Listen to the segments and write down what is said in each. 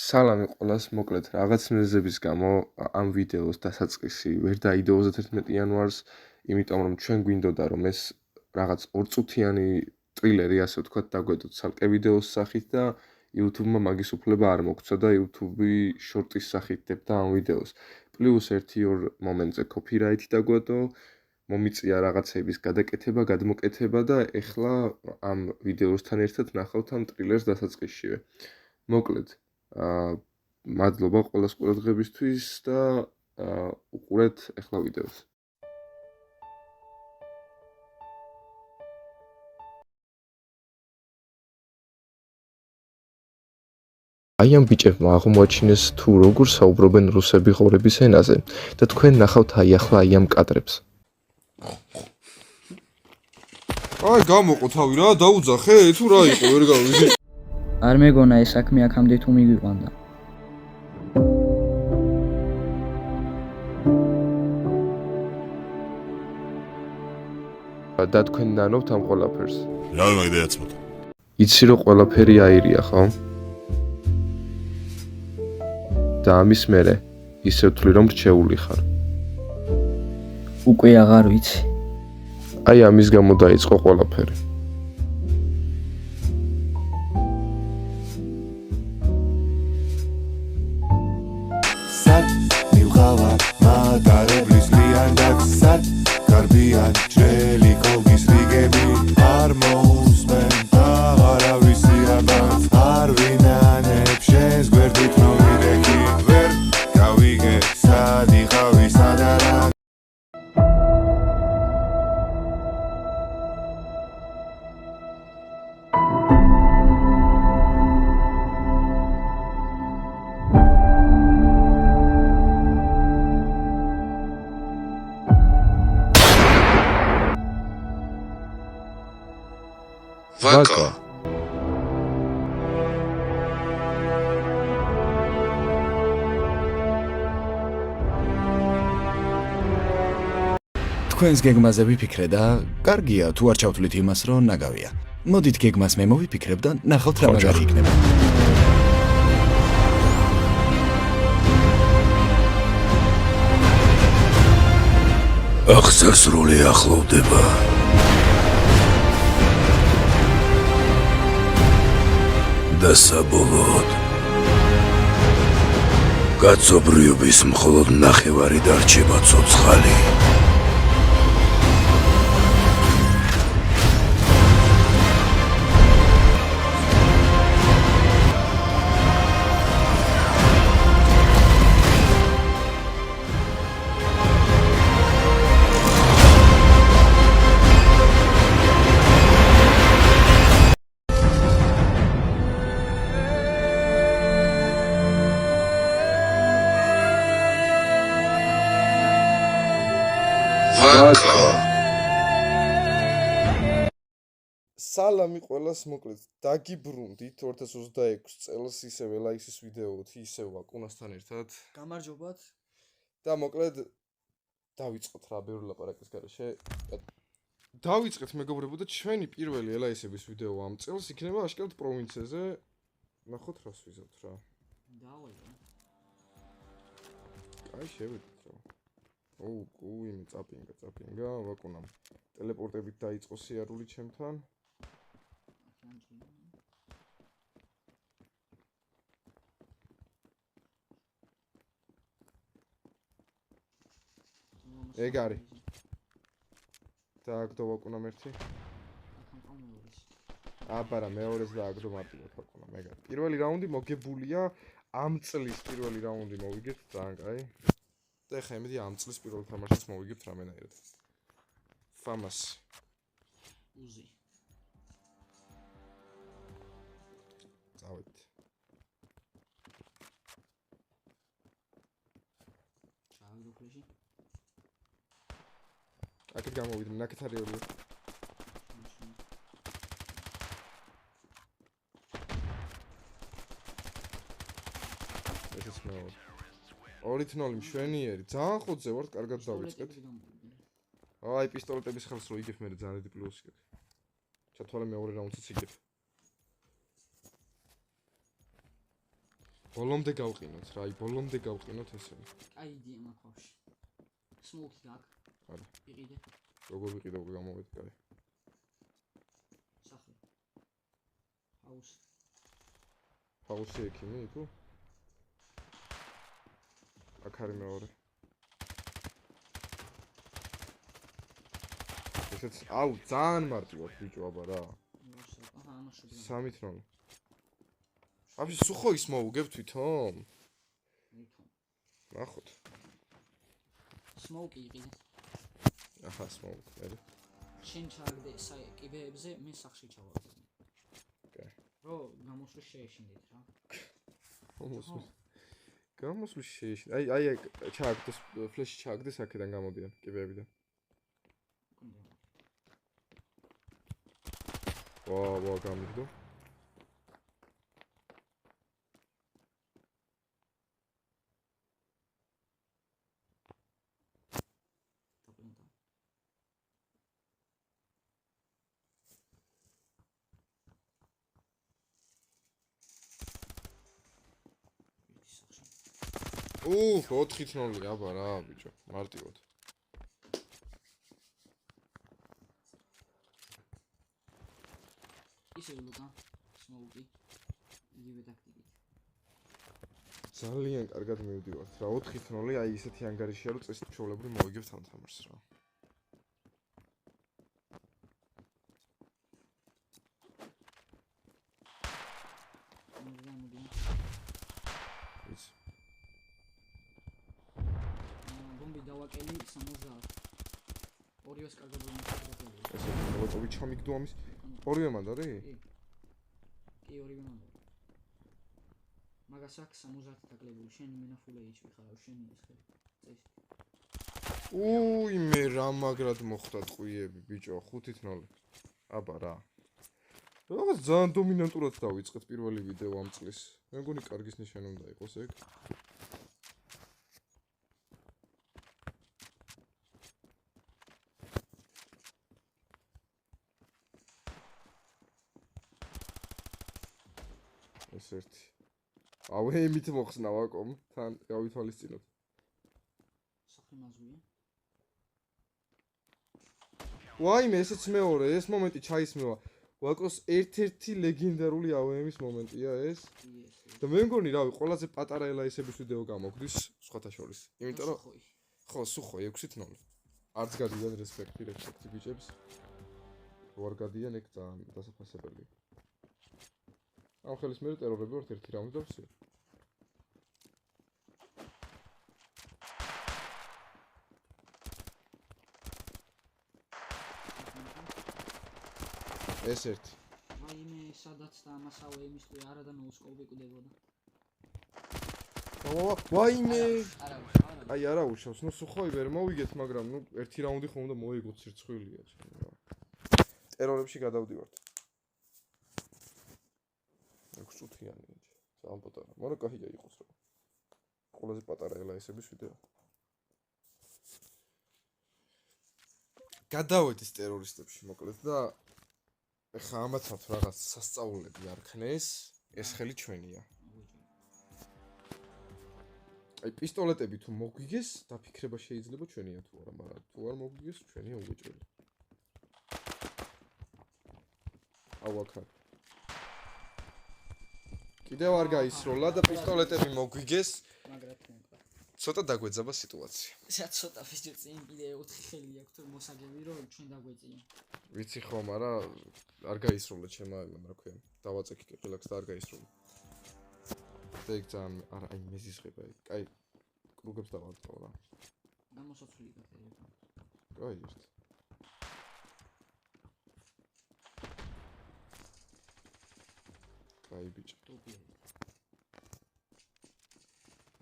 სალამი ყველას, მოკლედ რაღაც მიზეზების გამო ამ ვიდეოს დასაწყისი ვერ დაიდოო 31 იანვარს, იმიტომ რომ ჩვენ გვინდოდა რომ ეს რაღაც ორწუთიანი ტრილერი, ასე ვთქვათ, დაგვედოთ ცალკე ვიდეოს სახით და YouTube-მა მაგის უფლება არ მოგცა და YouTube-ი შორტის სახით დებდა ამ ვიდეოს. პლუს 1-2 მომენტზე copyright დაგვედო, მომიწია რაღაცების გადაკეთება, გადმოკეთება და ეხლა ამ ვიდეოსთან ერთად ნახავთ ამ ტრილერს დასაწყისშივე. მოკლედ მადლობა ყველას ყურადღებისთვის და უყურეთ ახლა ვიდეოს. აი ამ ბიჭებმა აღმოაჩინეს თუ როგორ საუბრობენ რუსები ღორების ენაზე და თქვენ ნახავთ აი ახლა აი ამ კადრებს. აი გამოყო თავი რა, დაუძახე თუ რა იყო, ვერ გავიგე. არ მეგონა ეს საქმე აქამდე თუ მიგვიყვანდა. და თქვენ ნანობთ ამ ყველაფერს. რა მაგდააცმოთ. იცი რომ ყველაფერი აირია, ხო? და ამის მერე ისე ვთვლი რომ რჩეული ხარ. უკვე აღარ ვიცი. აი ამის გამო დაიწყო ყველაფერი. სად მივღავა მატარებლის ლიანდაკ სად გარბიან ჭრელი კოლგის რიგები არ მოუსმენ აღარავისი ამბავს არ ვინანებ შენს გვერდით რომ ვიდექი ვერ გავიგე სად იყავი სად არა ვაკა თქვენს გეგმაზე ვიფიქრე და კარგია თუ არ ჩავთვლით იმას რომ ნაგავია. მოდით გეგმას მე მოვიფიქრებ და ნახავთ რა მაგარი იქნება. აღსასრული ახლოვდება და საბოლოოდ კაცობრიობის მხოლოდ ნახევარი დარჩება ცოცხალი. სალამი ყველას, მოკლედ დაგიბრუნდით 2026 წელს ისევე ლაიქსის ვიდეოთი, ისევ ვაკუნასთან ერთად. გამარჯობათ. და მოკლედ დავიწყოთ რა ბევრი ლაპარაკის გარეშე. დავიწყეთ მეგობრებო და ჩვენი პირველი ელაისების ვიდეო ამ წელს იქნება აშკარად პროვინციაზე. ნახოთ რას ვიზავთ რა. დავაი. აი შევიდეთ რა. იმი წაპინგა, ვაკუნამ. ტელეპორტებით დაიწყო სიარული ჩემთან. ეგ არის. დააგდო ვაკუნამ ერთი. აბარა მეორეს დააგდო მარტივად ვაკუნამ ეგ არის. პირველი რაუნდი მოგებულია ამ წლის პირველი რაუნდი მოვიგებთ ძალიან კაი. და ხა იმედი ამ წლის პირველ თამაშს მოვიგებთ რამენაირად. ფამას. უზი. წავით. ჩავიდო ფლეში. აქეთ გამოვიდნენ, აქეთ არის ორი. ესეც მეორე. 2-0 მშვენიერი. ძალიან ხოძე ვართ, კარგად დავიწყეთ. აი პისტოლეტების ხელს რო იგებ მე ძალიან დიდი პლუსი გაქვს. ჩათვალე მეორე რაუნდსაც იგებ. ბოლომდე გავყინოთ რა, ბოლომდე გავყინოთ ესე. აი იდეა მაქვს. Smoke gag. არა. იყიდე. როგორ ვიყიდე უკვე გამოვედი, კაი. სახე. House. ჰაუსი ექიმი თუ? აქ არის მეორე. ესეც, აუ, ძალიან მარტივად ბიჭო, აბა რა. აჰა, ამაშობია. 3-0. აბი სუხო ის მოუგებ თვითონ? მithom. ნახოთ. Smoke იყიდე. აჰა, სმოუკ, მე. შენ ჩაგდე კიბეებზე, მე სახში ჩავარდე. კაი. რო გამოსვლის შეეშინდით რა. გამოსვლის შეეშინდა. აი ჩააგდეს ფლეში ჩააგდეს აქედან გამოდიან კიბეებიდან. ვა, გამიგდო. დაპლენტა. უუ, 4-0, აბა რა, ბიჭო, მარტივად. ისე ლუკა, Smoke. იგივე ტაქტიკით. ძალიან კარგად მივდივართ რა, 4-0, აი ისეთი ანგარიშია, რომ წესით ჩვეულებრივ მოვიგებთ ამ თამაშს რა. იცი. ბომბი დავაკელი 60. ორივეს კარგად მომხდარა. ესე მოწოვი ჩამიგდო ამის. ორივე მანდ არის? კი, ორივე მანდ. მაგას აქ 60 დაკლებული. შენი მენაფულე იჩვი ხარავ, შენი ეს ხე. წესი. უი, მე რა მაგრად მოხდა ტყვიები, ბიჭო, 5-0. აბა რა. რაღაც ძალიან დომინანტურად დავიწყეთ პირველი ვიდეო ამ წლის. მე მგონი კარგის ნიშანი უნდა იყოს ეგ. ეს ერთი. აუ, ემით მოხსნა ვაკომ, თან გავითვალისწინოთ. სახე მაზვია. ვაიმე, ესეც მეორე, ეს მომენტი ჩაისმევა. ვაკოს ერთ-ერთი ლეგენდარული AOM-ის მომენტია ეს. და მე მგონი, რავი, ყველაზე პატარა ელაისების ვიდეო გამოგვდის სხვათა შორის. იმიტომ რომ ხო, სუხო 6-0. არც გადიან რესპექტი ბიჭებს. ვარ გადიან ეგ ძალიან დასაფასებელია. ამ ხელის მერე ტერორები ვართ ერთი რაუნდი და ვსია. ეს ერთი. ვაიმე, სადაც და ამასავე იმის თუ არა და ნოუსკოპი კვდებოდა. ვაიმე! არა. აი არა უშავს, ნუ სუხოი ვერ მოვიგეთ, მაგრამ ნუ ერთი რაუნდი ხომ უნდა მოიგოთ სირცხვილია ჩემი რა. ტერორებში გადავდივართ. 6 წუთიანი ეჭი. ძალიან პატარა. მაგრამ კაია იყოს რა. ყველაზე პატარა ელაისების ვიდეო. გადავედი ტერორისტებში მოკლედ და ეხა ამათაც რაღაც სასწაულები არ ქნეს, ეს ხელი ჩვენია. აი პისტოლეტები თუ მოგვიგეს, დაფიქრება შეიძლება ჩვენია თუ არა, მაგრამ თუ არ მოგვიგეს, ჩვენია უეჭველი. აუ აქ. კიდევ არ გაისროლა და პისტოლეტები მოგვიგეს, მაგრად მოკლა. ცოტა დაგვეძაბა სიტუაცია. სა ცოტა ფიჭი წინ კიდე 4 ხელი აქვს თუ მოსაგები რომ ჩვენ დაგვეწია. ვიცი ხო, მაგრამ არ გაისროლა ჩემმა, რა ქვია, დავაწექი კილაკს და არ გაისროლა. ეგ ძალიან არა, აი მეზიზღება ეგ. კაი, კრუგებს დავარწყავ რა. გამოსაცვლი გაკეთება. კაი, ერთ. კაი ბიჭო. ტოპია.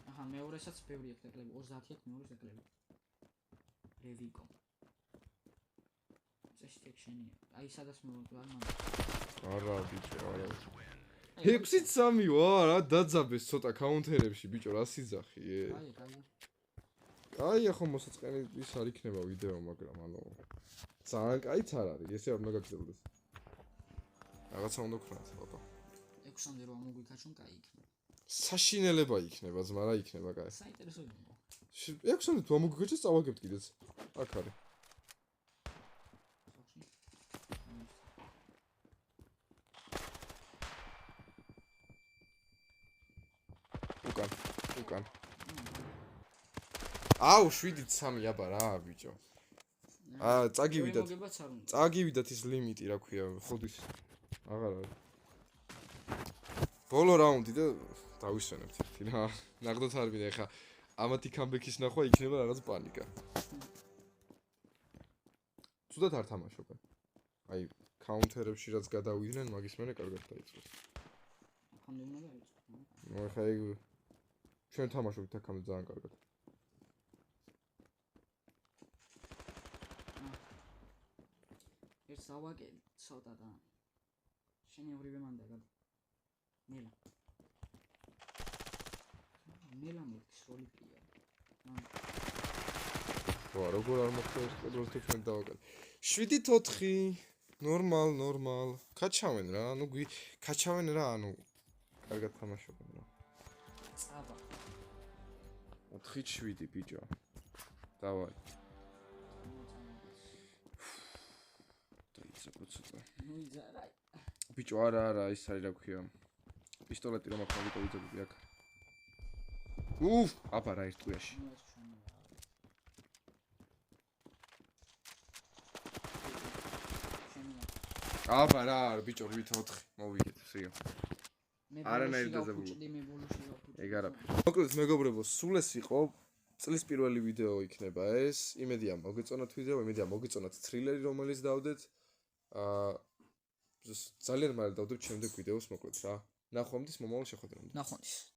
აჰა, მეორესაც ბევრი აქვს დაკლები, 30 აქვს მეორე დაკლები. რევიკო. წესით შენია. აი სადაც მოვიდა არ მანდ. არა ბიჭო, არა. 6-3 ვარ, რა დაძაბეს ცოტა კაუნთერებში, ბიჭო, რა სიძახი ე. კაი. კაია ხო მოსაწყენი ის არ იქნება ვიდეო, მაგრამ ანუ ძალიან კაიც არ არის, ესე არ უნდა გაგრძელდეს. რაღაცა უნდა ვქნათ, ბატონო. 6-მდე რომ მოგვიქაჩონ, კაი იქნება. საშინელება იქნება, ძმა რა იქნება, კაი. საინტერესო იყო. 6-ამდე თუ ამოგიგეჭეს, წავაგებთ კიდეც. აქ არის. უკან. აუ, 7-3 აბა რა, ბიჭო. წაგივიდათ. მოგებაც არ უნდა. წაგივიდათ ის ლიმიტი, რა ქვია, ხოდის. აღარ არის. ბოლო რაუნდი და დავისვენებთ ერთი რა. ნახდოთ არ მინდა ეხა ამათი კამბექის ნახვა იქნება რაღაც პანიკა. ცუდად არ თამაშობენ. აი, კაუნტერებში რაც გადავიდნენ, მაგის მერე კარგად დაიწყეს. ახამდე უნდა დაიწყო. ნუ ეხა ეგ ჩვენ თამაშობთ აქამდე ძალიან კარგად. ერთ სავაკე ცოტა და შენი ორივე მანდა გადა. ნელა მეთქს როლი პია. ვა, როგორ არ მოხდეს, პირველ თუ ჩვენ დავაკეთე. 7-4. ნორმალ. კაჩავენ რა, ანუ კაჩავენ რა, ანუ კარგად თამაშობენ რა. წაბა. 4-7 ბიჭო. დავაი. დაიწყო ცოტა. ნუ იძარა. ბიჭო, არა, ის არის რა ქვია. პისტოლეტი რომ აქვს მაგიტო ვიძებდი აქ. უფ, აბა რა ერთ ტყუაში. ნუ ეს ჩვენი რა. აბა რა, ბიჭო, 8-4 მოვიგეთ, სიო. მე არანაირ ბოლოში დაძაბულო. გავფუჭდი, მე ბოლოში გავფუჭდი. ეგ არაფერი. მოკლედ მეგობრებო, სულ ეს იყო წლის პირველი ვიდეო იქნება ეს. იმედია მოგეწონათ ვიდეო, იმედია მოგეწონათ თრილერი, რომელიც დავდეთ. ძალიან მალე დავდებ შემდეგ ვიდეოს მოკლედ რა. ნახვამდის მომავალ შეხვედრამდე. ნახვამდის.